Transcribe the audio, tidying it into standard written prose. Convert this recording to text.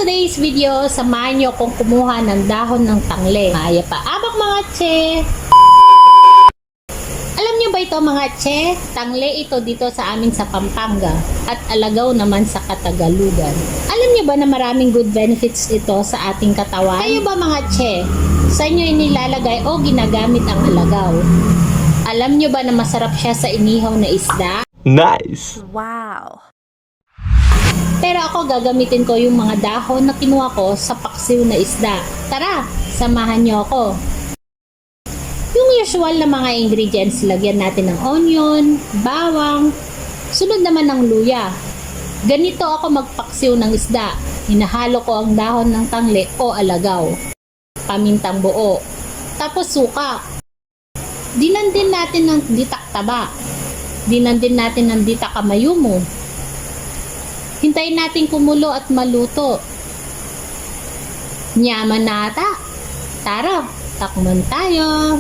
today's video, samahan nyo akong kumuha ng dahon ng tangle. Maya pa abak mga tse! Alam nyo ba ito mga tse? Tangle ito dito sa amin sa Pampanga at alagaw naman sa Katagalugan. Alam nyo ba na maraming good benefits ito sa ating katawan? Kayo ba mga tse? Sa inyo inilalagay o ginagamit ang alagaw? Alam nyo ba na masarap siya sa inihaw na isda? Nice! Wow! Pero ako gagamitin ko yung mga dahon na kinuha ko sa paksiw na isda. Tara, samahan nyo ako. Yung usual na mga ingredients, lagyan natin ng onion, bawang, sunod naman ng luya. Ganito ako magpaksiw ng isda. Hinahalo ko ang dahon ng tangle o alagaw. Pamintang buo. Tapos suka. Dinandin natin ng ditak taba. Dinandin natin ng ditak kamayumo. Hintayin natin kumulo at maluto. Nyaman nata. Tara, takman tayo.